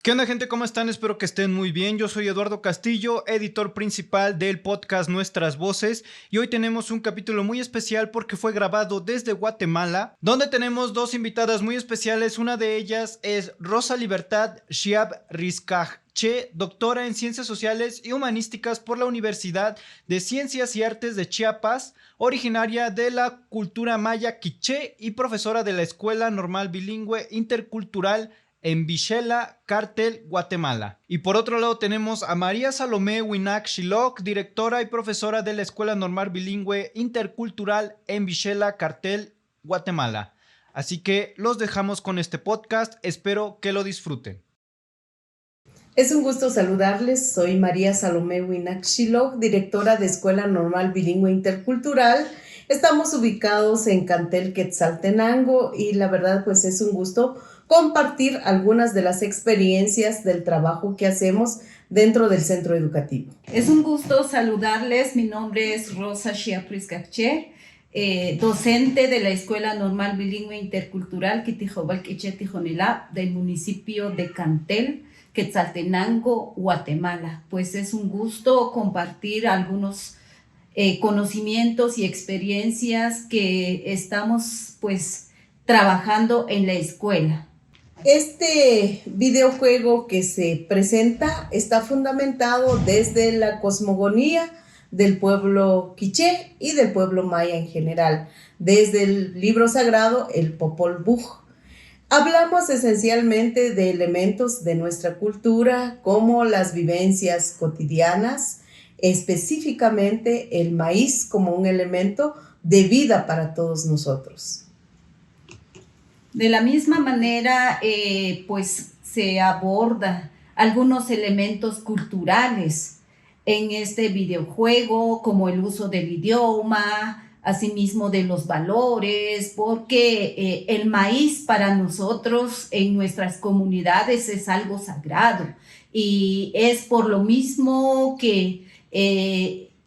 ¿Qué onda, gente? ¿Cómo están? Espero que estén muy bien. Yo soy Eduardo Castillo, editor principal del podcast Nuestras Voces, y hoy tenemos un capítulo muy especial porque fue grabado desde Guatemala, donde tenemos dos invitadas muy especiales. Una de ellas es Rosa Libertad Chiab Rizcajché, doctora en Ciencias Sociales y Humanísticas por la Universidad de Ciencias y Artes de Chiapas, originaria de la cultura maya quiché y profesora de la Escuela Normal Bilingüe Intercultural en Xela, Cartel, Guatemala. Y por otro lado tenemos a María Salomé Winac Xiloc, directora y profesora de la Escuela Normal Bilingüe Intercultural en Xela, Cartel, Guatemala. Así que los dejamos con este podcast, espero que lo disfruten. Es un gusto saludarles, soy María Salomé Winac Xiloc, directora de Escuela Normal Bilingüe Intercultural. Estamos ubicados en Cantel, Quetzaltenango, y la verdad pues es un gusto compartir algunas de las experiencias del trabajo que hacemos dentro del centro educativo. Es un gusto saludarles, mi nombre es Rosa Chiab Rizcajché, docente de la Escuela Normal Bilingüe Intercultural Kitijobal Quiché Tijonelá del municipio de Cantel, Quetzaltenango, Guatemala. Pues es un gusto compartir algunos conocimientos y experiencias que estamos pues trabajando en la escuela. Este videojuego que se presenta está fundamentado desde la cosmogonía del pueblo quiché y del pueblo maya en general, desde el libro sagrado, el Popol Vuh. Hablamos esencialmente de elementos de nuestra cultura como las vivencias cotidianas, específicamente el maíz como un elemento de vida para todos nosotros. De la misma manera, pues se aborda algunos elementos culturales en este videojuego, como el uso del idioma, asimismo de los valores, porque el maíz para nosotros en nuestras comunidades es algo sagrado y es por lo mismo que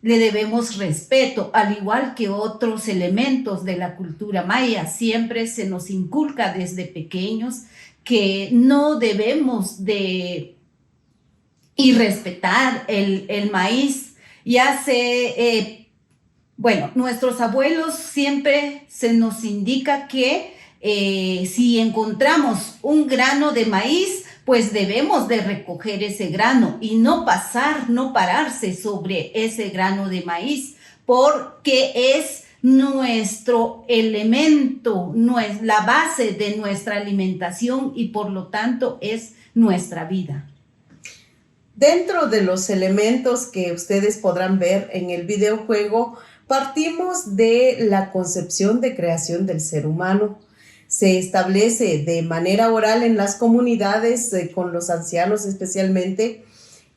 le debemos respeto, al igual que otros elementos de la cultura maya. Siempre se nos inculca desde pequeños que no debemos de irrespetar el maíz. Nuestros abuelos siempre se nos indica que si encontramos un grano de maíz, pues debemos de recoger ese grano y no pararse sobre ese grano de maíz, porque es nuestro elemento, no es la base de nuestra alimentación y por lo tanto es nuestra vida. Dentro de los elementos que ustedes podrán ver en el videojuego, partimos de la concepción de creación del ser humano. Se establece de manera oral en las comunidades, con los ancianos especialmente,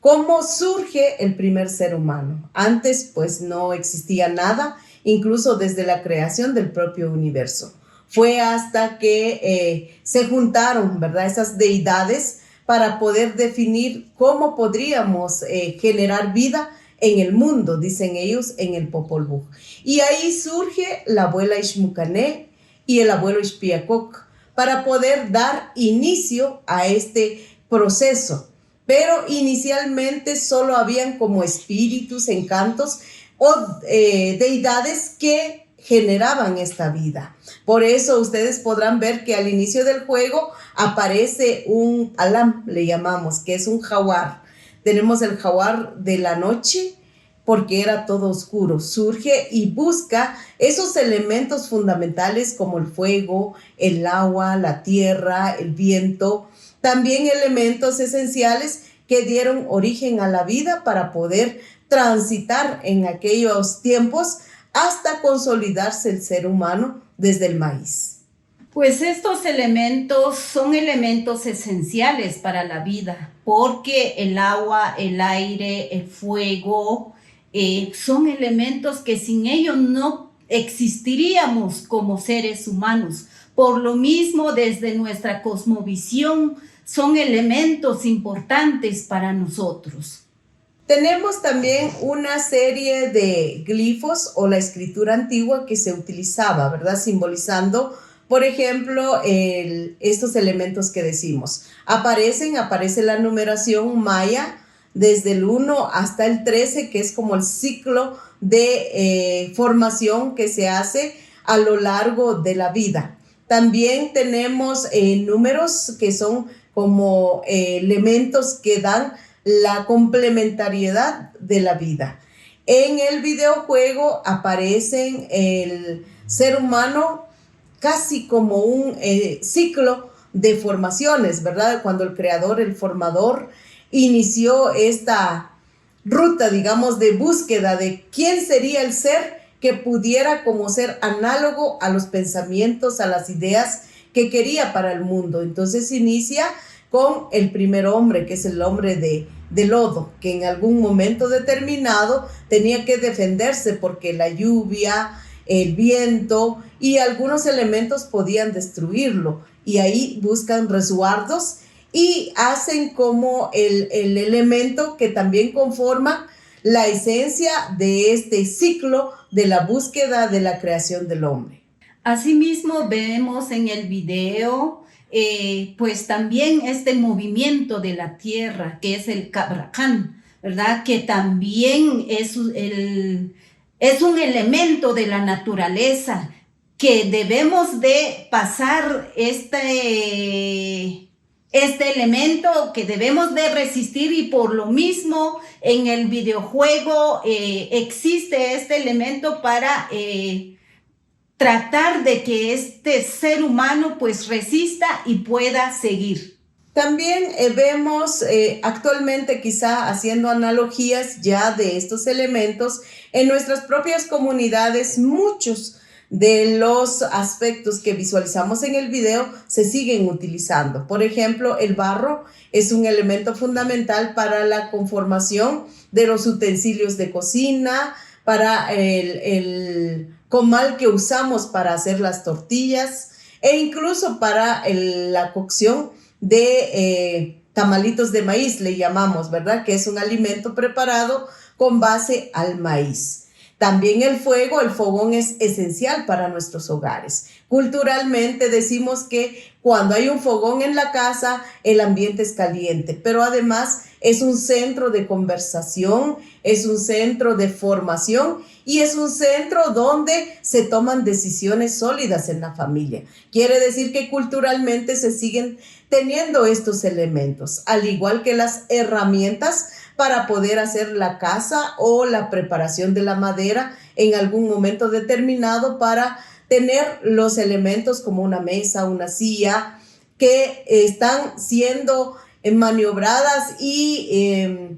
cómo surge el primer ser humano. Antes, pues, no existía nada, incluso desde la creación del propio universo. Fue hasta que se juntaron, ¿verdad?, esas deidades para poder definir cómo podríamos generar vida en el mundo, dicen ellos, en el Popol Vuh. Y ahí surge la abuela Ixmucané y el abuelo Ixpiacoc para poder dar inicio a este proceso. Pero inicialmente solo habían como espíritus, encantos o deidades que generaban esta vida. Por eso ustedes podrán ver que al inicio del juego aparece un alam, le llamamos, que es un jaguar. Tenemos el jaguar de la noche, porque era todo oscuro. Surge y busca esos elementos fundamentales como el fuego, el agua, la tierra, el viento, también elementos esenciales que dieron origen a la vida para poder transitar en aquellos tiempos hasta consolidarse el ser humano desde el maíz. Pues estos elementos son elementos esenciales para la vida, porque el agua, el aire, el fuego, son elementos que sin ellos no existiríamos como seres humanos. Por lo mismo, desde nuestra cosmovisión, son elementos importantes para nosotros. Tenemos también una serie de glifos o la escritura antigua que se utilizaba, ¿verdad?, simbolizando Por ejemplo, estos elementos que decimos. Aparece la numeración maya desde el 1 hasta el 13, que es como el ciclo de formación que se hace a lo largo de la vida. También tenemos números que son como elementos que dan la complementariedad de la vida. En el videojuego aparecen el ser humano casi como un ciclo de formaciones, ¿verdad? Cuando el creador, el formador, inició esta ruta, digamos, de búsqueda de quién sería el ser que pudiera como ser análogo a los pensamientos, a las ideas que quería para el mundo. Entonces inicia con el primer hombre, que es el hombre de lodo, que en algún momento determinado tenía que defenderse porque la lluvia, el viento y algunos elementos podían destruirlo. Y ahí buscan resguardos y hacen como el elemento que también conforma la esencia de este ciclo de la búsqueda de la creación del hombre. Asimismo, vemos en el video, pues también este movimiento de la tierra, que es el Cabracán, ¿verdad? Que también es un elemento de la naturaleza, que debemos de pasar este elemento, que debemos de resistir, y por lo mismo en el videojuego existe este elemento para tratar de que este ser humano pues resista y pueda seguir. También vemos actualmente, quizá haciendo analogías ya de estos elementos, en nuestras propias comunidades muchos de los aspectos que visualizamos en el video se siguen utilizando. Por ejemplo, el barro es un elemento fundamental para la conformación de los utensilios de cocina, para el comal que usamos para hacer las tortillas e incluso para la cocción de tamalitos de maíz, le llamamos, ¿verdad? Que es un alimento preparado con base al maíz. También el fogón es esencial para nuestros hogares. Culturalmente decimos que cuando hay un fogón en la casa, el ambiente es caliente, pero además es un centro de conversación, es un centro de formación y es un centro donde se toman decisiones sólidas en la familia. Quiere decir que culturalmente se siguen teniendo estos elementos, al igual que las herramientas para poder hacer la casa o la preparación de la madera en algún momento determinado, para tener los elementos como una mesa, una silla, que están siendo maniobradas y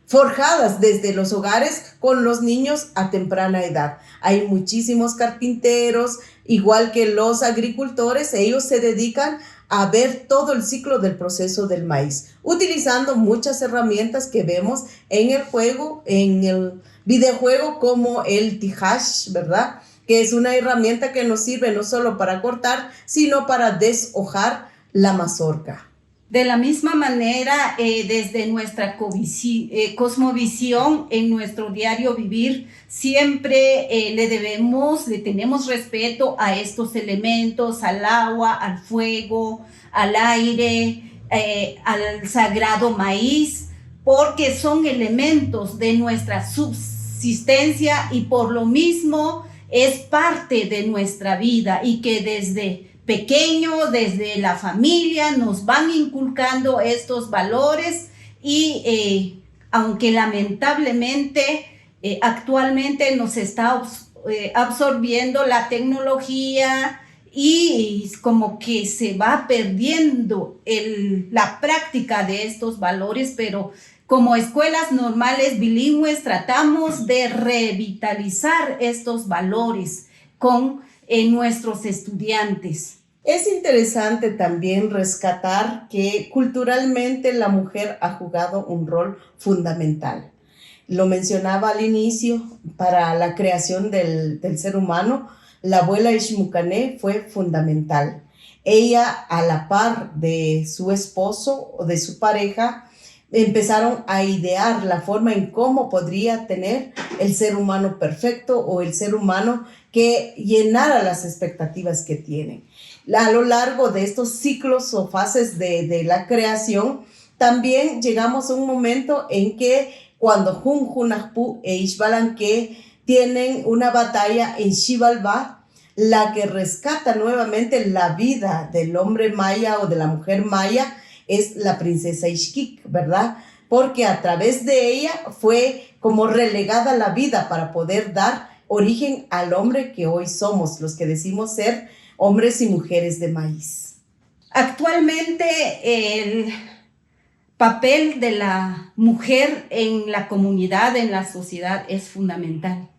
forjadas desde los hogares con los niños a temprana edad. Hay muchísimos carpinteros, igual que los agricultores, ellos se dedican a ver todo el ciclo del proceso del maíz, utilizando muchas herramientas que vemos en el juego, en el videojuego, como el tijash, ¿verdad? Que es una herramienta que nos sirve no solo para cortar, sino para deshojar la mazorca. De la misma manera, desde nuestra cosmovisión, en nuestro diario vivir, siempre le tenemos respeto a estos elementos, al agua, al fuego, al aire, al sagrado maíz, porque son elementos de nuestra subsistencia y por lo mismo es parte de nuestra vida, y que desde pequeño, desde la familia, nos van inculcando estos valores y aunque lamentablemente actualmente nos está absorbiendo la tecnología y como que se va perdiendo la práctica de estos valores, pero como escuelas normales bilingües tratamos de revitalizar estos valores con nuestros estudiantes. Es interesante también rescatar que culturalmente la mujer ha jugado un rol fundamental. Lo mencionaba al inicio, para la creación del ser humano, la abuela Ishmucané fue fundamental. Ella, a la par de su esposo o de su pareja, empezaron a idear la forma en cómo podría tener el ser humano perfecto o el ser humano que llenara las expectativas que tienen. A lo largo de estos ciclos o fases de la creación, también llegamos a un momento en que cuando Hun Hunahpu e Ixbalanque tienen una batalla en Xibalbá, la que rescata nuevamente la vida del hombre maya o de la mujer maya es la princesa Ixquic, ¿verdad? Porque a través de ella fue como relegada la vida para poder dar origen al hombre que hoy somos, los que decimos ser hombres y mujeres de maíz. Actualmente el papel de la mujer en la comunidad, en la sociedad, es fundamental,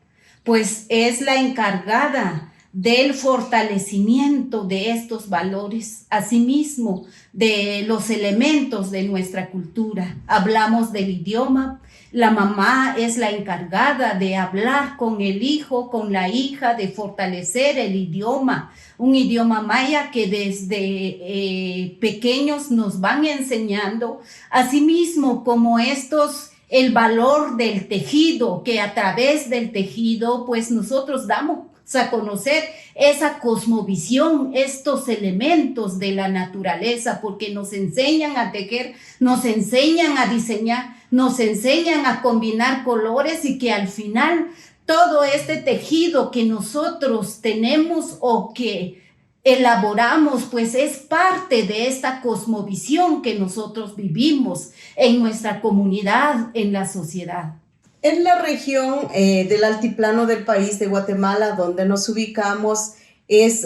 pues es la encargada del fortalecimiento de estos valores, asimismo de los elementos de nuestra cultura. Hablamos del idioma, la mamá es la encargada de hablar con el hijo, con la hija, de fortalecer el idioma, un idioma maya que desde pequeños nos van enseñando, asimismo como el valor del tejido, que a través del tejido pues nosotros damos a conocer esa cosmovisión, estos elementos de la naturaleza, porque nos enseñan a tejer, nos enseñan a diseñar, nos enseñan a combinar colores y que al final todo este tejido que nosotros tenemos o que elaboramos, pues es parte de esta cosmovisión que nosotros vivimos en nuestra comunidad, en la sociedad. En la región del altiplano del país de Guatemala, donde nos ubicamos, es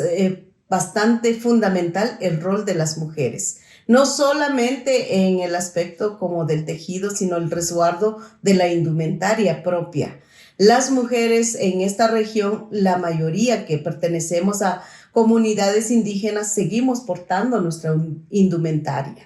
bastante fundamental el rol de las mujeres. No solamente en el aspecto como del tejido, sino el resguardo de la indumentaria propia. Las mujeres en esta región, la mayoría que pertenecemos a comunidades indígenas, seguimos portando nuestra indumentaria.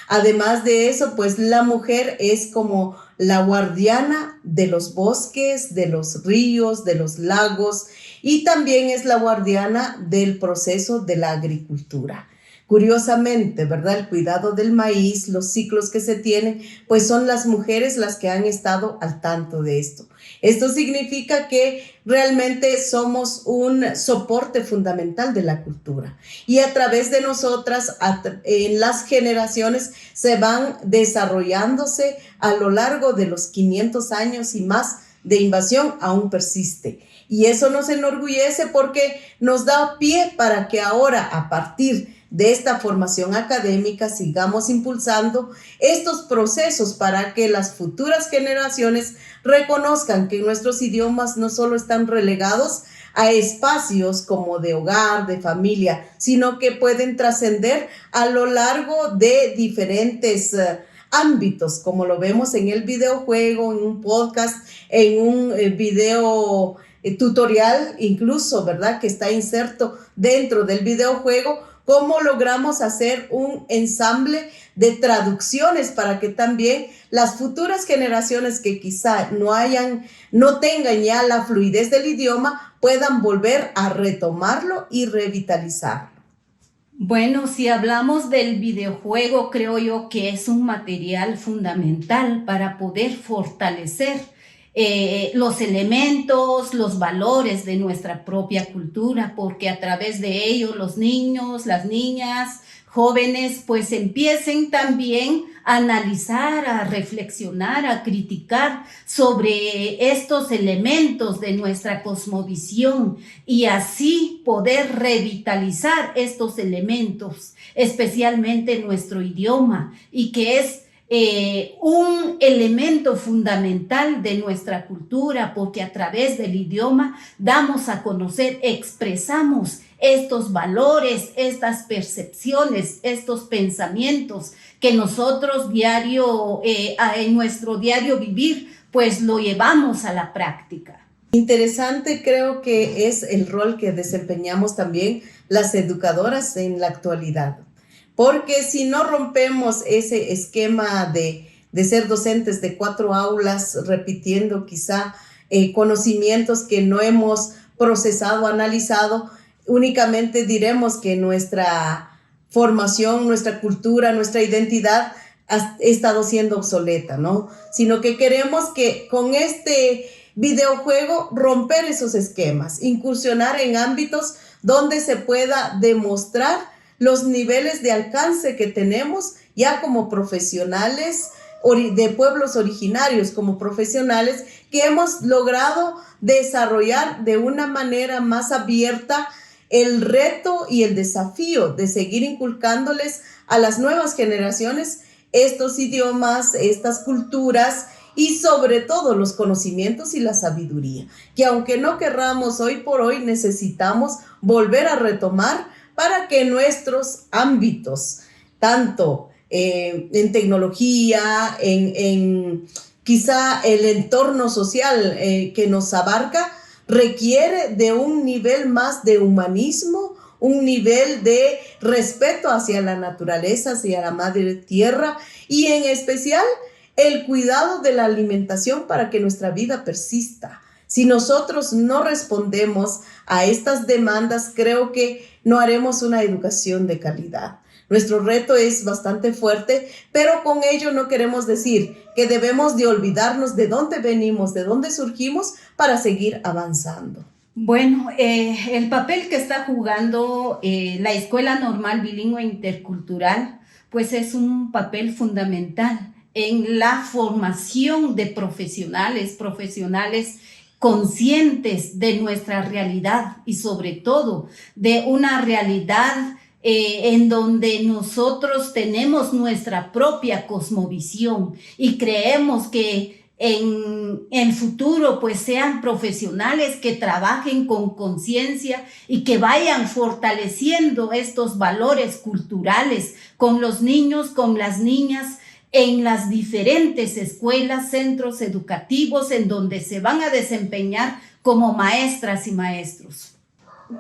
Además de eso, pues la mujer es como la guardiana de los bosques, de los ríos, de los lagos, y también es la guardiana del proceso de la agricultura. Curiosamente, ¿verdad? El cuidado del maíz, los ciclos que se tienen, pues son las mujeres las que han estado al tanto de esto. Esto significa que realmente somos un soporte fundamental de la cultura y a través de nosotras, en las generaciones, se van desarrollándose a lo largo de los 500 años y más de invasión, aún persiste. Y eso nos enorgullece porque nos da pie para que ahora, a partir de esta formación académica, sigamos impulsando estos procesos para que las futuras generaciones reconozcan que nuestros idiomas no solo están relegados a espacios como de hogar, de familia, sino que pueden trascender a lo largo de diferentes ámbitos, como lo vemos en el videojuego, en un podcast, en un video tutorial, incluso, ¿verdad?, que está inserto dentro del videojuego. ¿Cómo logramos hacer un ensamble de traducciones para que también las futuras generaciones que quizá no tengan ya la fluidez del idioma puedan volver a retomarlo y revitalizarlo? Bueno, si hablamos del videojuego, creo yo que es un material fundamental para poder fortalecer los elementos, los valores de nuestra propia cultura, porque a través de ellos los niños, las niñas, jóvenes, pues empiecen también a analizar, a reflexionar, a criticar sobre estos elementos de nuestra cosmovisión y así poder revitalizar estos elementos, especialmente nuestro idioma, y que es un elemento fundamental de nuestra cultura, porque a través del idioma damos a conocer, expresamos estos valores, estas percepciones, estos pensamientos que nosotros en nuestro diario vivir, pues lo llevamos a la práctica. Interesante creo que es el rol que desempeñamos también las educadoras en la actualidad. Porque si no rompemos ese esquema de ser docentes de 4 aulas, repitiendo quizá conocimientos que no hemos procesado, analizado, únicamente diremos que nuestra formación, nuestra cultura, nuestra identidad ha estado siendo obsoleta, ¿no? Sino que queremos que con este videojuego romper esos esquemas, incursionar en ámbitos donde se pueda demostrar los niveles de alcance que tenemos ya como profesionales de pueblos originarios, como profesionales que hemos logrado desarrollar de una manera más abierta el reto y el desafío de seguir inculcándoles a las nuevas generaciones estos idiomas, estas culturas y sobre todo los conocimientos y la sabiduría, que aunque no querramos hoy por hoy necesitamos volver a retomar para que nuestros ámbitos, tanto en tecnología, en quizá el entorno social que nos abarca, requiere de un nivel más de humanismo, un nivel de respeto hacia la naturaleza, hacia la madre tierra y en especial el cuidado de la alimentación para que nuestra vida persista. Si nosotros no respondemos a estas demandas, creo que no haremos una educación de calidad. Nuestro reto es bastante fuerte, pero con ello no queremos decir que debemos de olvidarnos de dónde venimos, de dónde surgimos para seguir avanzando. Bueno, el papel que está jugando la Escuela Normal Bilingüe Intercultural, pues es un papel fundamental en la formación de profesionales conscientes de nuestra realidad y sobre todo de una realidad en donde nosotros tenemos nuestra propia cosmovisión y creemos que en el futuro pues sean profesionales que trabajen con conciencia y que vayan fortaleciendo estos valores culturales con los niños, con las niñas, en las diferentes escuelas, centros educativos en donde se van a desempeñar como maestras y maestros.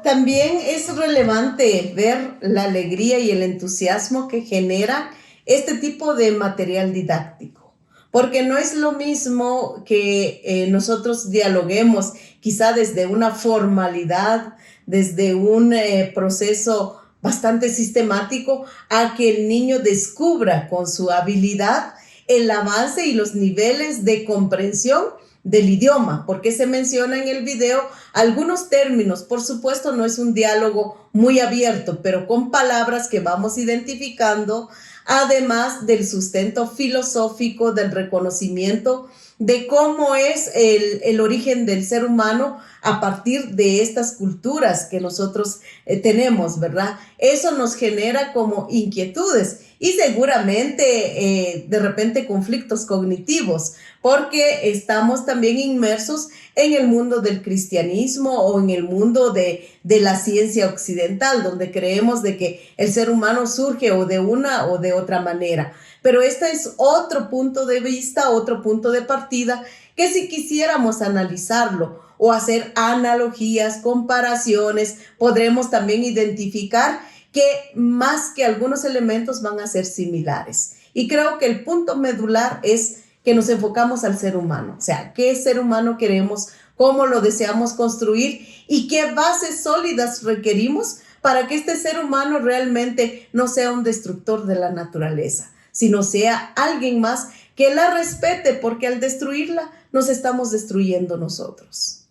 También es relevante ver la alegría y el entusiasmo que genera este tipo de material didáctico, porque no es lo mismo que nosotros dialoguemos quizá desde una formalidad, desde un proceso bastante sistemático, a que el niño descubra con su habilidad el avance y los niveles de comprensión del idioma, porque se menciona en el video algunos términos. Por supuesto, no es un diálogo muy abierto, pero con palabras que vamos identificando, además del sustento filosófico, del reconocimiento de cómo es el origen del ser humano a partir de estas culturas que nosotros tenemos, ¿verdad? Eso nos genera como inquietudes y seguramente de repente conflictos cognitivos, porque estamos también inmersos en el mundo del cristianismo o en el mundo de la ciencia occidental, donde creemos de que el ser humano surge o de una o de otra manera. Pero este es otro punto de vista, otro punto de partida, que si quisiéramos analizarlo o hacer analogías, comparaciones, podremos también identificar que más que algunos elementos van a ser similares. Y creo que el punto medular es que nos enfocamos al ser humano, o sea, qué ser humano queremos, cómo lo deseamos construir y qué bases sólidas requerimos para que este ser humano realmente no sea un destructor de la naturaleza, sino sea alguien más que la respete, porque al destruirla nos estamos destruyendo nosotros.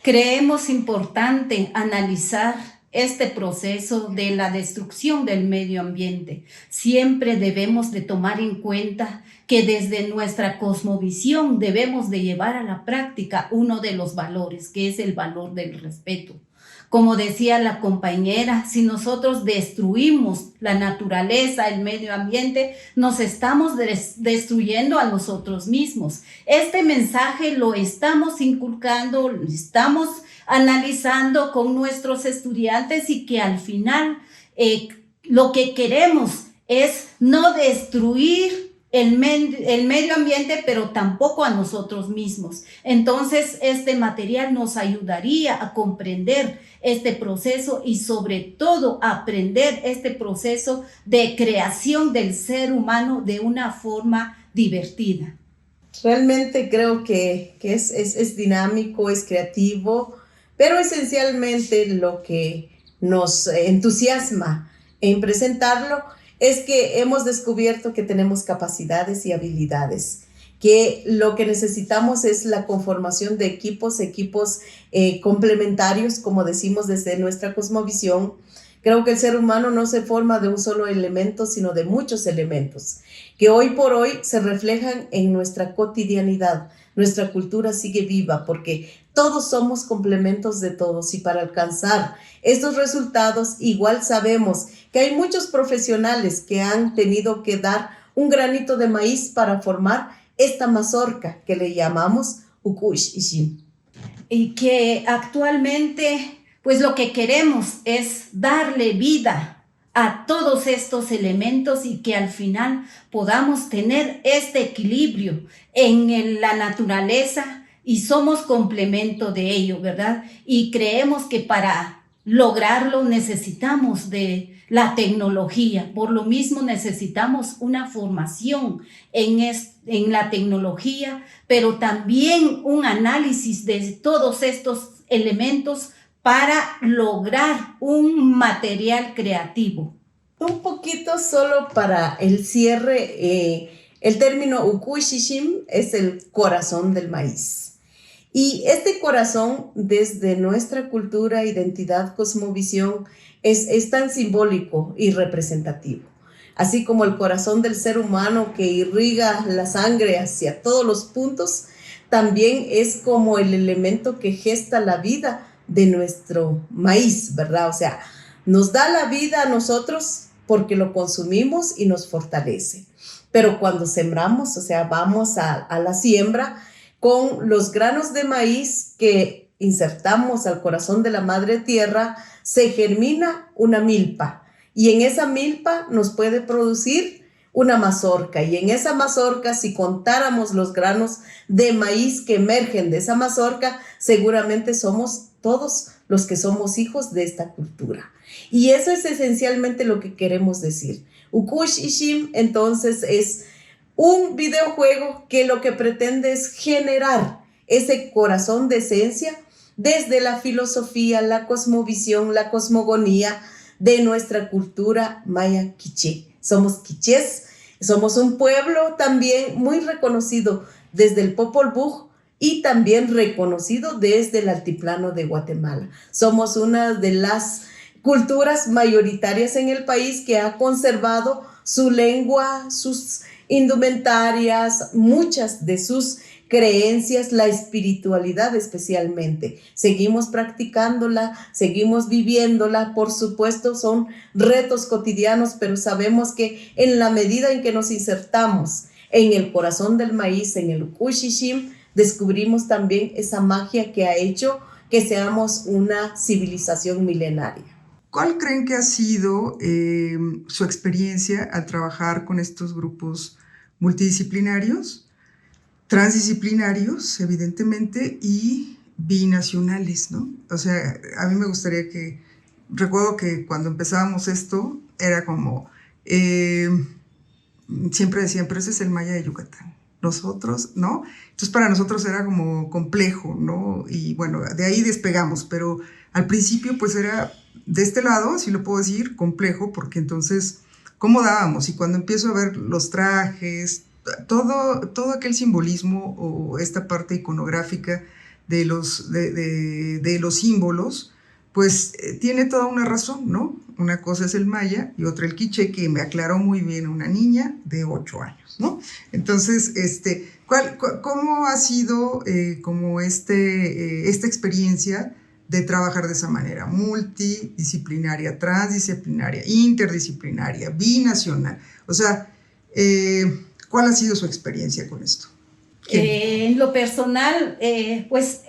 Creemos importante analizar este proceso de la destrucción del medio ambiente. Siempre debemos de tomar en cuenta que desde nuestra cosmovisión debemos de llevar a la práctica uno de los valores, que es el valor del respeto. Como decía la compañera, si nosotros destruimos la naturaleza, el medio ambiente, nos estamos destruyendo a nosotros mismos. Este mensaje lo estamos inculcando, lo estamos analizando con nuestros estudiantes y que al final lo que queremos es no destruir el medio ambiente, pero tampoco a nosotros mismos. Entonces, este material nos ayudaría a comprender este proceso y sobre todo aprender este proceso de creación del ser humano de una forma divertida. Realmente creo que es dinámico, es creativo, pero esencialmente lo que nos entusiasma en presentarlo es que hemos descubierto que tenemos capacidades y habilidades, que lo que necesitamos es la conformación de equipos complementarios, como decimos desde nuestra cosmovisión. Creo que el ser humano no se forma de un solo elemento, sino de muchos elementos, que hoy por hoy se reflejan en nuestra cotidianidad. Nuestra cultura sigue viva porque todos somos complementos de todos, y para alcanzar estos resultados igual sabemos que hay muchos profesionales que han tenido que dar un granito de maíz para formar esta mazorca que le llamamos Ukush Ishim. Y que actualmente, pues lo que queremos es darle vida a todos estos elementos y que al final podamos tener este equilibrio en la naturaleza y somos complemento de ello, ¿verdad? Y creemos que para lograrlo necesitamos de la tecnología, por lo mismo necesitamos una formación en la tecnología, pero también un análisis de todos estos elementos para lograr un material creativo. Un poquito solo para el cierre, el término Ukush Ishim es el corazón del maíz. Y este corazón, desde nuestra cultura, identidad, cosmovisión, es tan simbólico y representativo. Así como el corazón del ser humano que irriga la sangre hacia todos los puntos, también es como el elemento que gesta la vida de nuestro maíz, ¿verdad? O sea, nos da la vida a nosotros porque lo consumimos y nos fortalece. Pero cuando sembramos, o sea, vamos a la siembra, con los granos de maíz que insertamos al corazón de la madre tierra, se germina una milpa. Y en esa milpa nos puede producir una mazorca. Y en esa mazorca, si contáramos los granos de maíz que emergen de esa mazorca, seguramente somos todos los que somos hijos de esta cultura. Y eso es esencialmente lo que queremos decir. Ukush Ishim, entonces, es un videojuego que lo que pretende es generar ese corazón de esencia desde la filosofía, la cosmovisión, la cosmogonía de nuestra cultura maya quiché. Somos quichés, somos un pueblo también muy reconocido desde el Popol Vuh y también reconocido desde el altiplano de Guatemala. Somos una de las culturas mayoritarias en el país que ha conservado su lengua, sus indumentarias, muchas de sus creencias, la espiritualidad especialmente. Seguimos practicándola, seguimos viviéndola. Por supuesto, son retos cotidianos, pero sabemos que en la medida en que nos insertamos en el corazón del maíz, en el Ukush Ishim, descubrimos también esa magia que ha hecho que seamos una civilización milenaria. ¿Cuál creen que ha sido su experiencia al trabajar con estos grupos multidisciplinarios, transdisciplinarios, evidentemente, y binacionales, ¿no? O sea, a mí me gustaría recuerdo que cuando empezábamos esto, era como, siempre decían, pero ese es el maya de Yucatán. Nosotros, ¿no? Entonces para nosotros era como complejo, ¿no? Y bueno, de ahí despegamos, pero al principio pues era de este lado, si lo puedo decir, complejo, porque entonces, ¿cómo dábamos? Y cuando empiezo a ver los trajes, todo aquel simbolismo o esta parte iconográfica de los símbolos, pues tiene toda una razón, ¿no? Una cosa es el maya y otra el quiché, que me aclaró muy bien una niña de 8 años, ¿no? Entonces, ¿cómo ha sido como esta experiencia de trabajar de esa manera? Multidisciplinaria, transdisciplinaria, interdisciplinaria, binacional. O sea, ¿cuál ha sido su experiencia con esto? En lo personal, pues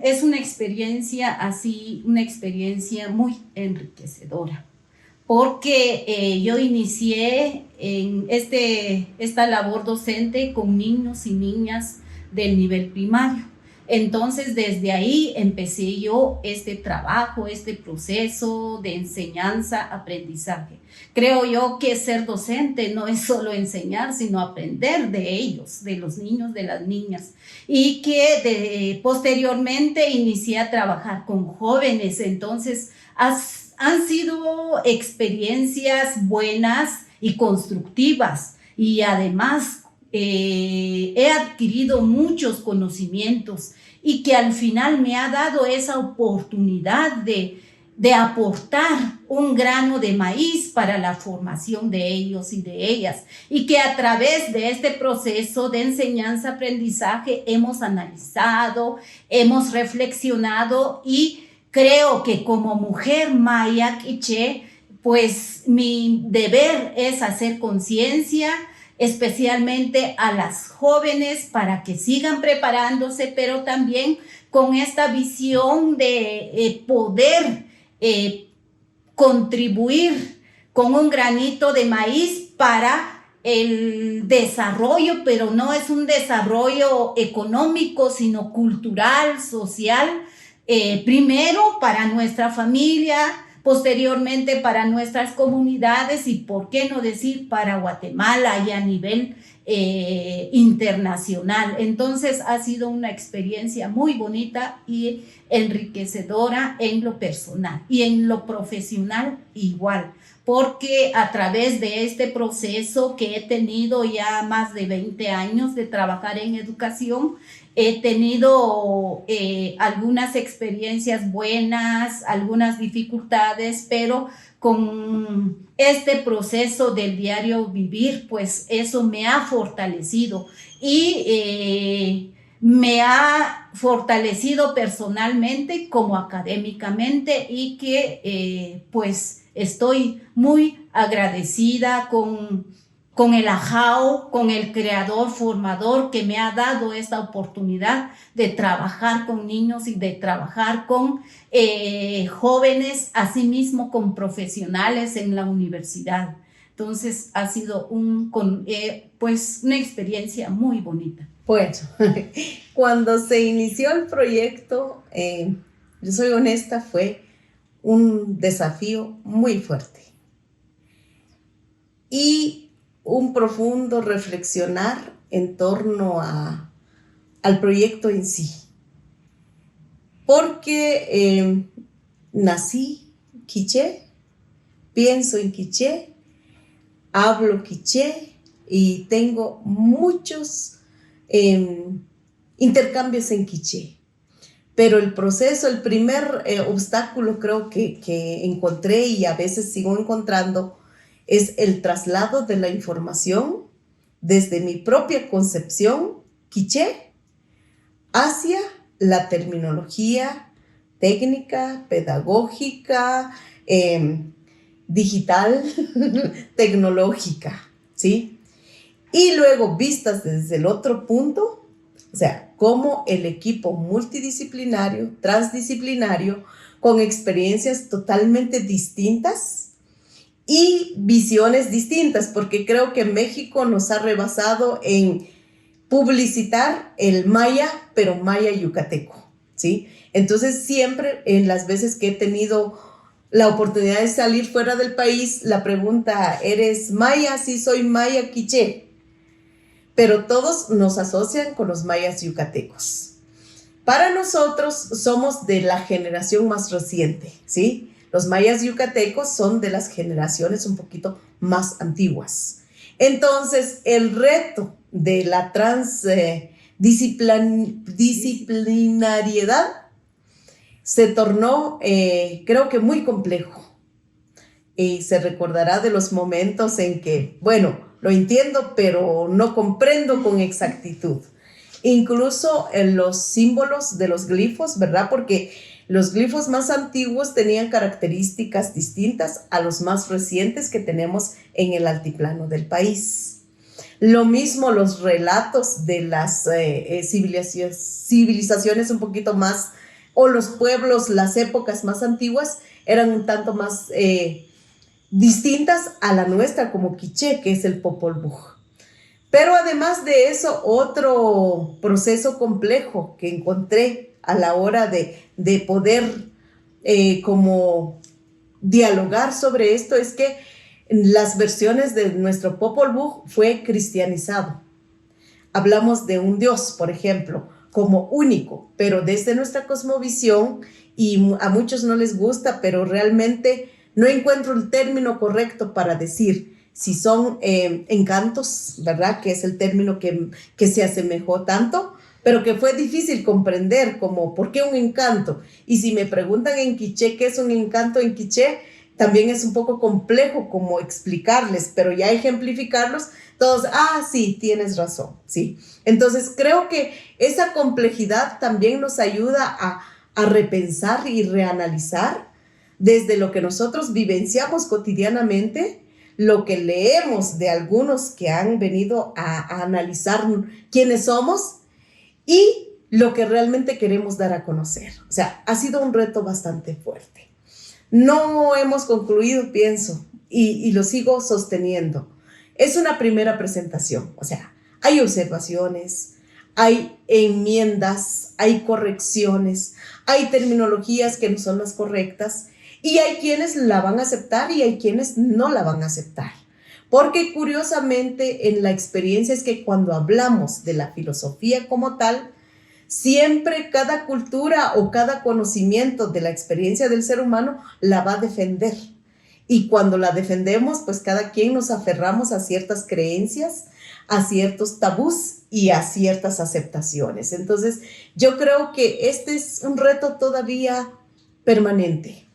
es una experiencia muy enriquecedora, porque yo inicié en esta labor docente con niños y niñas del nivel primario. Entonces, desde ahí empecé yo este trabajo, este proceso de enseñanza, aprendizaje. Creo yo que ser docente no es solo enseñar, sino aprender de ellos, de los niños, de las niñas. Y que posteriormente inicié a trabajar con jóvenes. Entonces, han sido experiencias buenas y constructivas, y además he adquirido muchos conocimientos y que al final me ha dado esa oportunidad de aportar un grano de maíz para la formación de ellos y de ellas, y que a través de este proceso de enseñanza-aprendizaje hemos analizado, hemos reflexionado, y creo que como mujer maya quiché, pues mi deber es hacer conciencia, especialmente a las jóvenes, para que sigan preparándose, pero también con esta visión de poder contribuir con un granito de maíz para el desarrollo, pero no es un desarrollo económico, sino cultural, social, primero para nuestra familia, posteriormente para nuestras comunidades y, por qué no decir, para Guatemala y a nivel internacional. Entonces ha sido una experiencia muy bonita y enriquecedora en lo personal, y en lo profesional igual, porque a través de este proceso que he tenido ya más de 20 años de trabajar en educación, he tenido algunas experiencias buenas, algunas dificultades, pero con este proceso del diario vivir, pues eso me ha fortalecido y me ha fortalecido personalmente como académicamente, y que pues estoy muy agradecida con el AJAO, con el creador formador que me ha dado esta oportunidad de trabajar con niños y de trabajar con jóvenes, asimismo con profesionales en la universidad. Entonces ha sido pues una experiencia muy bonita. Bueno, cuando se inició el proyecto, yo soy honesta, fue un desafío muy fuerte y un profundo reflexionar en torno al proyecto en sí, porque nací quiché, pienso en quiché, hablo quiché y tengo muchos intercambios en quiché. Pero el proceso, el primer obstáculo creo que encontré, y a veces sigo encontrando, es el traslado de la información desde mi propia concepción quiché hacia la terminología técnica, pedagógica, digital, tecnológica, ¿sí? Y luego vistas desde el otro punto, o sea, cómo el equipo multidisciplinario, transdisciplinario, con experiencias totalmente distintas y visiones distintas, porque creo que México nos ha rebasado en publicitar el maya, pero maya yucateco, ¿sí? Entonces siempre en las veces que he tenido la oportunidad de salir fuera del país, la pregunta, ¿eres maya? Sí, soy maya quiché, pero todos nos asocian con los mayas yucatecos. Para nosotros somos de la generación más reciente, ¿sí? Los mayas yucatecos son de las generaciones un poquito más antiguas. Entonces, el reto de la transdisciplinariedad se tornó, creo que muy complejo. Y se recordará de los momentos en que, bueno, lo entiendo, pero no comprendo con exactitud. Incluso en los símbolos de los glifos, ¿verdad? Porque los glifos más antiguos tenían características distintas a los más recientes que tenemos en el altiplano del país. Lo mismo los relatos de las civilizaciones un poquito más, o los pueblos, las épocas más antiguas, eran un tanto más distintas a la nuestra, como quiché, que es el Popol Vuh. Pero además de eso, otro proceso complejo que encontré a la hora de poder como dialogar sobre esto es que las versiones de nuestro Popol Vuh fue cristianizado. Hablamos de un Dios, por ejemplo, como único, pero desde nuestra cosmovisión, y a muchos no les gusta, pero realmente no encuentro el término correcto para decir si son encantos, ¿verdad? Que es el término que se asemejó tanto, pero que fue difícil comprender como, ¿por qué un encanto? Y si me preguntan en quiché qué es un encanto en quiché, también es un poco complejo como explicarles, pero ya ejemplificarlos, todos, sí, tienes razón, sí. Entonces creo que esa complejidad también nos ayuda a repensar y reanalizar desde lo que nosotros vivenciamos cotidianamente, lo que leemos de algunos que han venido a analizar quiénes somos y lo que realmente queremos dar a conocer. O sea, ha sido un reto bastante fuerte. No hemos concluido, pienso, y lo sigo sosteniendo. Es una primera presentación, o sea, hay observaciones, hay enmiendas, hay correcciones, hay terminologías que no son las correctas y hay quienes la van a aceptar y hay quienes no la van a aceptar. Porque curiosamente en la experiencia es que cuando hablamos de la filosofía como tal, siempre cada cultura o cada conocimiento de la experiencia del ser humano la va a defender. Y cuando la defendemos, pues cada quien nos aferramos a ciertas creencias, a ciertos tabús y a ciertas aceptaciones. Entonces, yo creo que este es un reto todavía permanente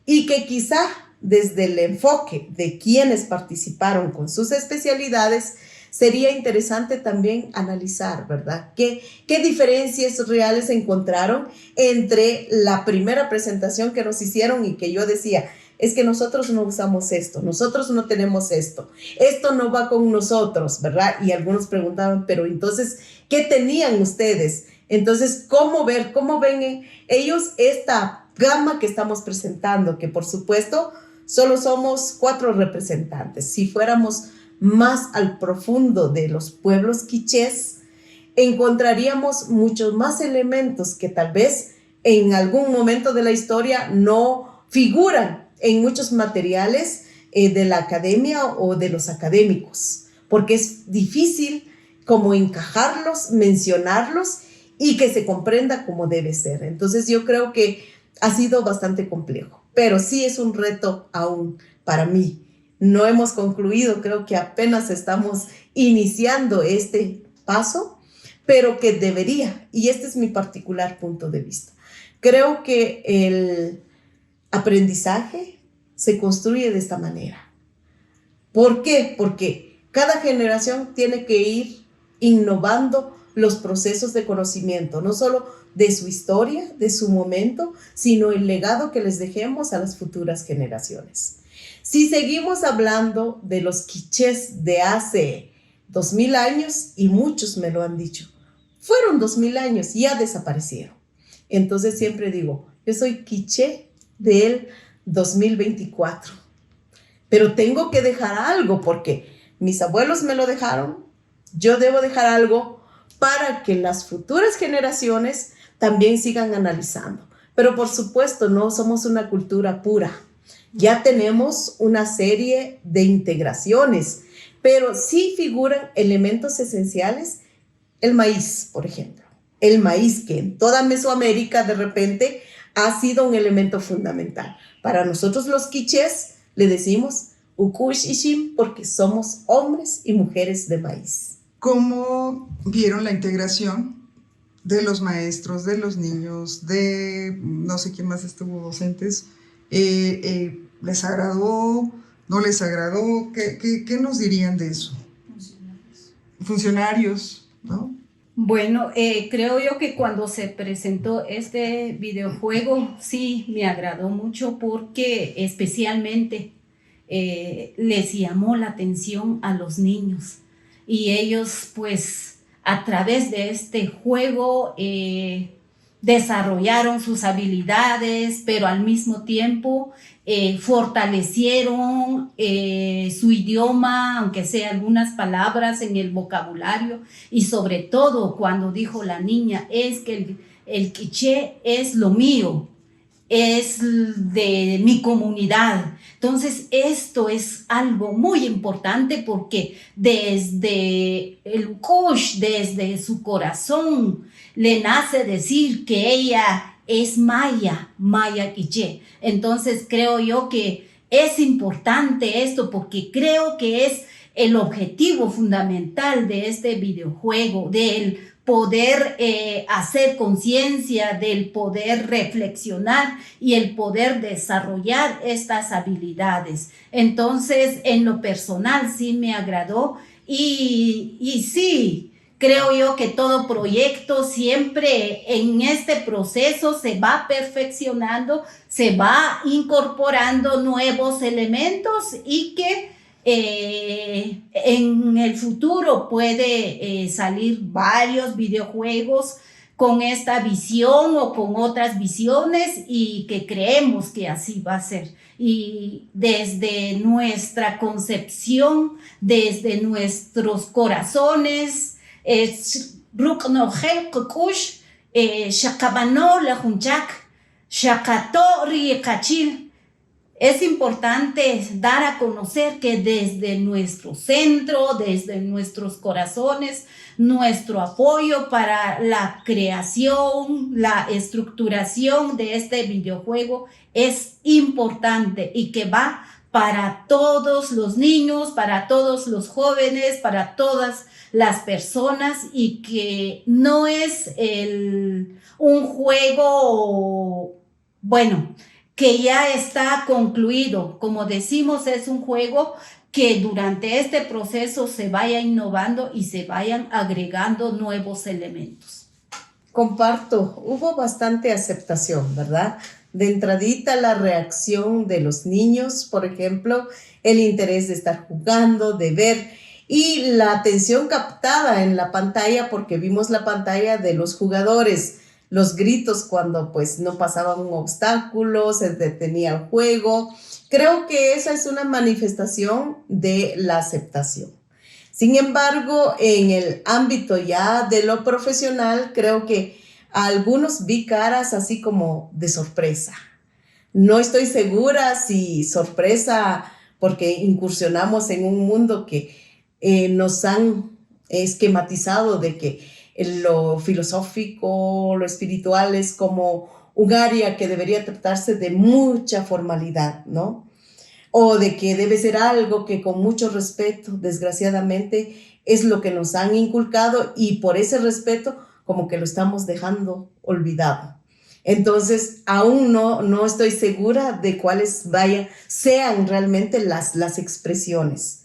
y que quizá desde el enfoque de quienes participaron con sus especialidades, sería interesante también analizar, ¿verdad? ¿Qué diferencias reales encontraron entre la primera presentación que nos hicieron y que yo decía, es que nosotros no usamos esto, nosotros no tenemos esto no va con nosotros, ¿verdad? Y algunos preguntaban, pero entonces, ¿qué tenían ustedes? Entonces, ¿cómo ven ellos esta gama que estamos presentando? Que por supuesto, solo somos 4 representantes. Si fuéramos más al profundo de los pueblos quichés, encontraríamos muchos más elementos que tal vez en algún momento de la historia no figuran en muchos materiales de la academia o de los académicos, porque es difícil como encajarlos, mencionarlos y que se comprenda como debe ser. Entonces yo creo que ha sido bastante complejo, pero sí es un reto aún para mí. No hemos concluido, creo que apenas estamos iniciando este paso, pero que debería, y este es mi particular punto de vista. Creo que el aprendizaje se construye de esta manera. ¿Por qué? Porque cada generación tiene que ir innovando los procesos de conocimiento, no solo de su historia, de su momento, sino el legado que les dejemos a las futuras generaciones. Si seguimos hablando de los quichés de hace 2000 años, y muchos me lo han dicho, fueron 2000 años y ya desaparecieron. Entonces siempre digo, yo soy quiché del 2024, pero tengo que dejar algo porque mis abuelos me lo dejaron, yo debo dejar algo para que las futuras generaciones también sigan analizando. Pero por supuesto no somos una cultura pura, ya tenemos una serie de integraciones, pero sí figuran elementos esenciales, el maíz, por ejemplo, el maíz que en toda Mesoamérica de repente ha sido un elemento fundamental. Para nosotros los quichés le decimos Ukush Ishim porque somos hombres y mujeres de maíz. ¿Cómo vieron la integración de los maestros, de los niños, de no sé quién más estuvo docentes? ¿Les agradó? ¿No les agradó? ¿Qué nos dirían de eso? Funcionarios, ¿no? Bueno, creo yo que cuando se presentó este videojuego sí me agradó mucho porque especialmente les llamó la atención a los niños y ellos pues a través de este juego desarrollaron sus habilidades, pero al mismo tiempo fortalecieron su idioma, aunque sea algunas palabras en el vocabulario, y sobre todo cuando dijo la niña, es que el quiché es lo mío, es de mi comunidad. Entonces esto es algo muy importante porque desde el Kush, desde su corazón, le nace decir que ella es maya quiché. Entonces creo yo que Es importante esto porque creo que es el objetivo fundamental de este videojuego, del poder hacer conciencia, del poder reflexionar y el poder desarrollar estas habilidades. Entonces, en lo personal sí me agradó y sí, creo yo que todo proyecto siempre en este proceso se va perfeccionando, se va incorporando nuevos elementos y que en el futuro puede salir varios videojuegos con esta visión o con otras visiones y que creemos que así va a ser. Y desde nuestra concepción, desde nuestros corazones, Ruknohel Kukush, Shakabano Lajunchak, Shakato Riekachil. Es importante dar a conocer que desde nuestro centro, desde nuestros corazones, nuestro apoyo para la creación, la estructuración de este videojuego es importante y que va para todos los niños, para todos los jóvenes, para todas las personas y que no es un juego, bueno, que ya está concluido. Como decimos, es un juego que durante este proceso se vaya innovando y se vayan agregando nuevos elementos. Comparto, hubo bastante aceptación, ¿verdad? De entradita la reacción de los niños, por ejemplo, el interés de estar jugando, de ver y la atención captada en la pantalla porque vimos la pantalla de los jugadores, los gritos cuando pues no pasaba un obstáculo, se detenía el juego. Creo que esa es una manifestación de la aceptación. Sin embargo, en el ámbito ya de lo profesional, creo que a algunos vi caras así como de sorpresa. No estoy segura si sorpresa porque incursionamos en un mundo que nos han esquematizado de que lo filosófico, lo espiritual es como un área que debería tratarse de mucha formalidad, ¿no? O de que debe ser algo que con mucho respeto, desgraciadamente, es lo que nos han inculcado y por ese respeto como que lo estamos dejando olvidado. Entonces, aún no estoy segura de cuáles sean realmente las expresiones.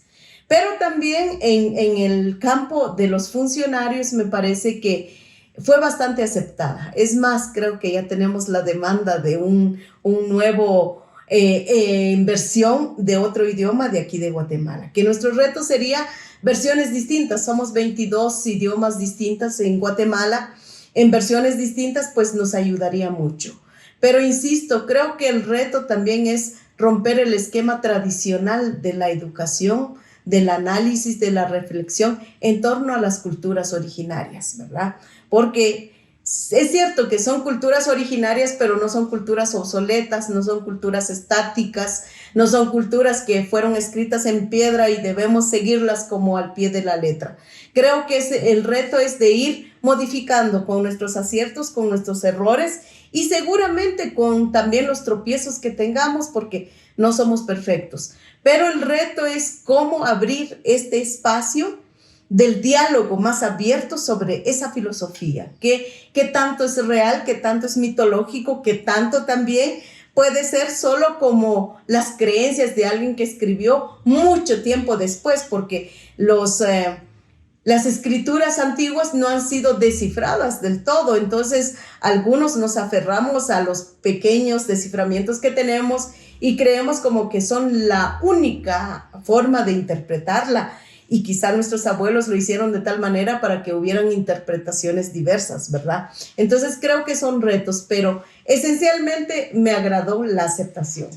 Pero también en el campo de los funcionarios me parece que fue bastante aceptada. Es más, creo que ya tenemos la demanda de un nuevo versión de otro idioma de aquí de Guatemala, que nuestro reto sería versiones distintas. Somos 22 idiomas distintas en Guatemala. En versiones distintas, pues nos ayudaría mucho. Pero insisto, creo que el reto también es romper el esquema tradicional de la educación, del análisis, de la reflexión en torno a las culturas originarias, ¿verdad? Porque es cierto que son culturas originarias, pero no son culturas obsoletas, no son culturas estáticas, no son culturas que fueron escritas en piedra y debemos seguirlas como al pie de la letra. Creo que el reto es de ir modificando con nuestros aciertos, con nuestros errores y seguramente con también los tropiezos que tengamos, porque no somos perfectos. Pero el reto es cómo abrir este espacio del diálogo más abierto sobre esa filosofía, qué tanto es real, qué tanto es mitológico, qué tanto también puede ser solo como las creencias de alguien que escribió mucho tiempo después, porque las escrituras antiguas no han sido descifradas del todo, entonces algunos nos aferramos a los pequeños desciframientos que tenemos y creemos como que son la única forma de interpretarla. Y quizá nuestros abuelos lo hicieron de tal manera para que hubieran interpretaciones diversas, ¿verdad? Entonces creo que son retos, pero esencialmente me agradó la aceptación.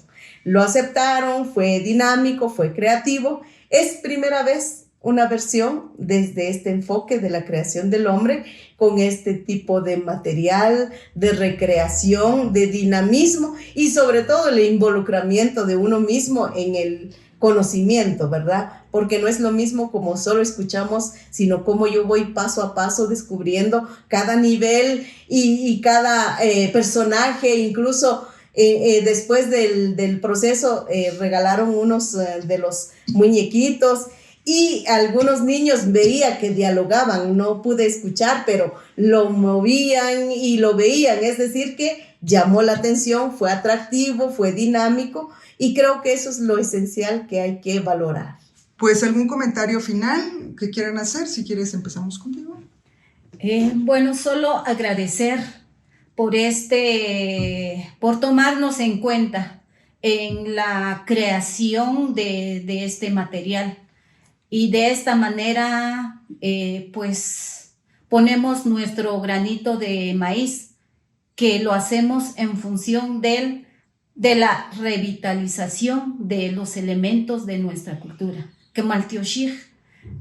Lo aceptaron, fue dinámico, fue creativo. Es primera vez una versión desde este enfoque de la creación del hombre con este tipo de material, de recreación, de dinamismo y sobre todo el involucramiento de uno mismo en el conocimiento, ¿verdad? Porque no es lo mismo como solo escuchamos, sino como yo voy paso a paso descubriendo cada nivel y cada personaje, incluso Después del proceso regalaron unos de los muñequitos y algunos niños veía que dialogaban, no pude escuchar, pero lo movían y lo veían, es decir que llamó la atención, fue atractivo, fue dinámico y creo que eso es lo esencial que hay que valorar. Pues algún comentario final que quieran hacer, si quieres empezamos contigo. Bueno, solo agradecer por tomarnos en cuenta en la creación de este material. Y de esta manera, pues, ponemos nuestro granito de maíz, que lo hacemos en función de la revitalización de los elementos de nuestra cultura. Que maltioshich,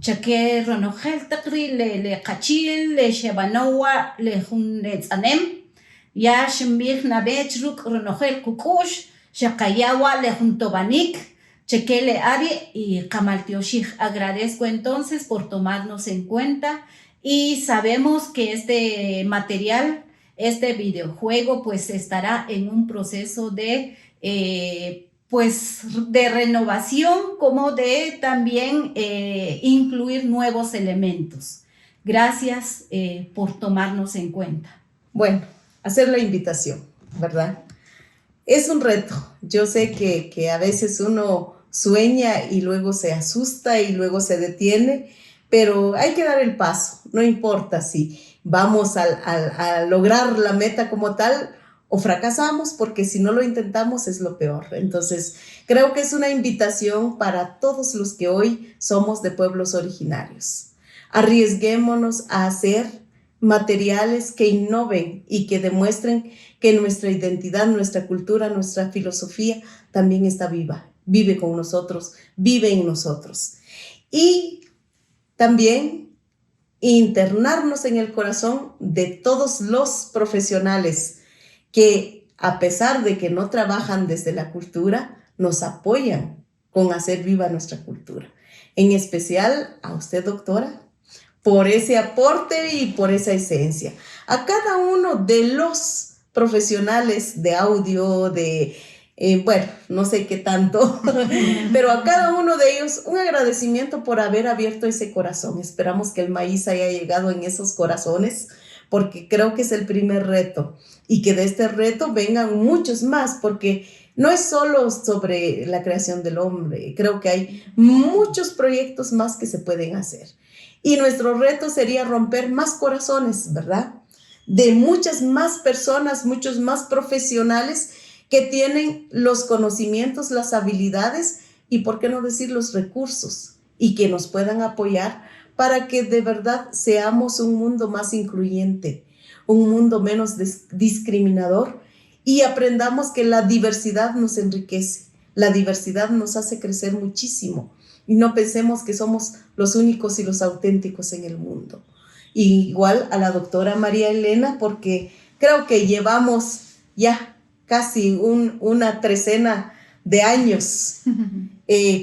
chaque ronojel takri le kachil le shebanowa le hunetzanem, ya shembich nabech ruk ronojel kukush, shakayawa le juntobanik, chequele ari y kamaltioshich. Agradezco entonces por tomarnos en cuenta y sabemos que este material, este videojuego, pues estará en un proceso de renovación, como de también incluir nuevos elementos. Gracias por tomarnos en cuenta. Bueno, hacer la invitación, ¿verdad? Es un reto. Yo sé que a veces uno sueña y luego se asusta y luego se detiene, pero hay que dar el paso. No importa si vamos a lograr la meta como tal o fracasamos, porque si no lo intentamos es lo peor. Entonces, creo que es una invitación para todos los que hoy somos de pueblos originarios. Arriesguémonos a hacer materiales que innoven y que demuestren que nuestra identidad, nuestra cultura, nuestra filosofía también está viva, vive con nosotros, vive en nosotros. Y también internarnos en el corazón de todos los profesionales que, a pesar de que no trabajan desde la cultura, nos apoyan con hacer viva nuestra cultura. En especial a usted, doctora, por ese aporte y por esa esencia. A cada uno de los profesionales de audio, no sé qué tanto, pero a cada uno de ellos un agradecimiento por haber abierto ese corazón. Esperamos que el maíz haya llegado en esos corazones, porque creo que es el primer reto y que de este reto vengan muchos más, porque no es solo sobre la creación del hombre, creo que hay muchos proyectos más que se pueden hacer. Y nuestro reto sería romper más corazones, ¿verdad? De muchas más personas, muchos más profesionales que tienen los conocimientos, las habilidades y, por qué no decir, los recursos, y que nos puedan apoyar para que de verdad seamos un mundo más incluyente, un mundo menos discriminador, y aprendamos que la diversidad nos enriquece, la diversidad nos hace crecer muchísimo, y no pensemos que somos los únicos y los auténticos en el mundo. Y igual a la doctora María Elena, porque creo que llevamos ya casi una trecena de años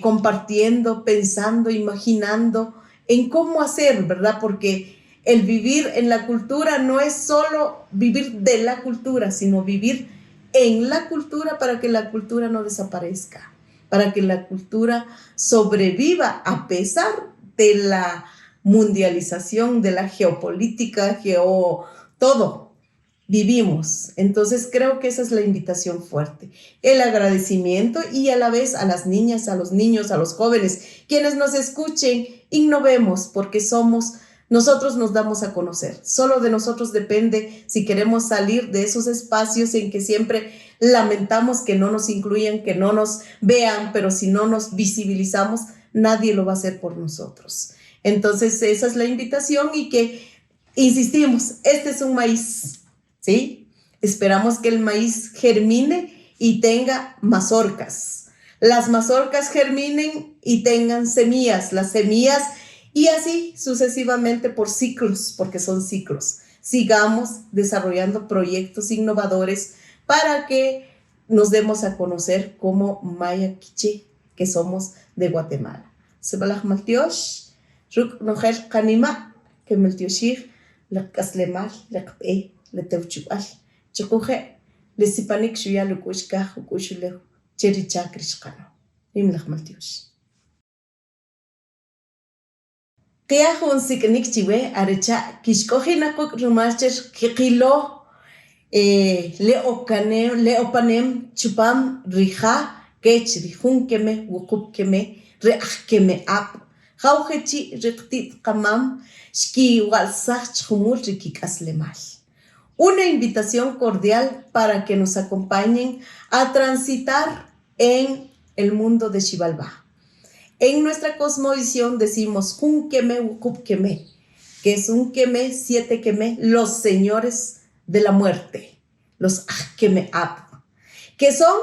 compartiendo, pensando, imaginando en cómo hacer, ¿verdad? Porque el vivir en la cultura no es solo vivir de la cultura, sino vivir en la cultura para que la cultura no desaparezca, para que la cultura sobreviva a pesar de la mundialización, de la geopolítica, todo. Vivimos. Entonces creo que esa es la invitación fuerte. El agradecimiento y a la vez a las niñas, a los niños, a los jóvenes, quienes nos escuchen, innovemos, porque nosotros nos damos a conocer. Solo de nosotros depende si queremos salir de esos espacios en que siempre lamentamos que no nos incluyan, que no nos vean, pero si no nos visibilizamos, nadie lo va a hacer por nosotros. Entonces esa es la invitación y que, insistimos, este es un maíz, ¿sí? Esperamos que el maíz germine y tenga mazorcas. Las mazorcas germinen y tengan semillas, las semillas, y así sucesivamente por ciclos, porque son ciclos. Sigamos desarrollando proyectos innovadores para que nos demos a conocer como Maya Quiché, que somos de Guatemala. Sebalach Maltiosh, Ruk Nojer Kanima, que Maltioshir, la Caslemal, la Kpe, la Teuchual, Chocuje, lesipanik shuya lukushka hukushulehu cherichakrishkano. Rimlach Maltiush. Qiahun siknik chiwe arecha kishkohinakuk rumacher kikilo leopanem chupam rija kech rijun keme wukup keme reach keme ap jaujechi riktit kamam shki walsach chumul rikik aslemal. Una invitación cordial para que nos acompañen a transitar en el mundo de Xibalbá. En nuestra cosmovisión decimos Jun Keme Wukup Keme, que es un Keme, 7 Keme, los señores de la muerte, los Keme Ap, que son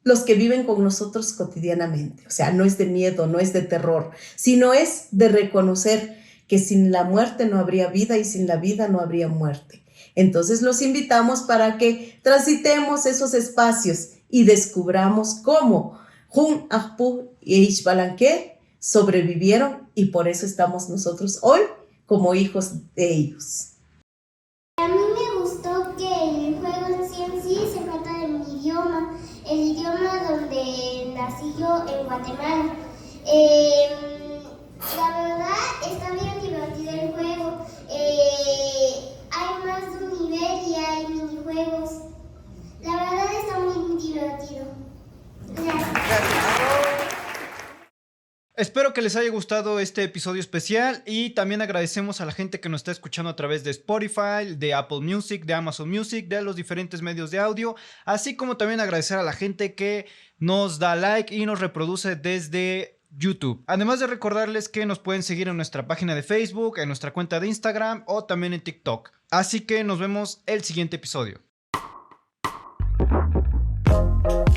los que viven con nosotros cotidianamente. O sea, no es de miedo, no es de terror, sino es de reconocer que sin la muerte no habría vida y sin la vida no habría muerte. Entonces los invitamos para que transitemos esos espacios y descubramos cómo Jun Ajpu y Ixbalanque sobrevivieron y por eso estamos nosotros hoy como hijos de ellos. A mí me gustó que el juego en sí se trata de mi idioma, el idioma donde nací yo en Guatemala. La verdad está bien divertido el juego. Hay más de un nivel y hay minijuegos. La verdad está muy divertido. Espero que les haya gustado este episodio especial y también agradecemos a la gente que nos está escuchando a través de Spotify, de Apple Music, de Amazon Music, de los diferentes medios de audio, así como también agradecer a la gente que nos da like y nos reproduce desde YouTube. Además de recordarles que nos pueden seguir en nuestra página de Facebook, en nuestra cuenta de Instagram o también en TikTok. Así que nos vemos el siguiente episodio.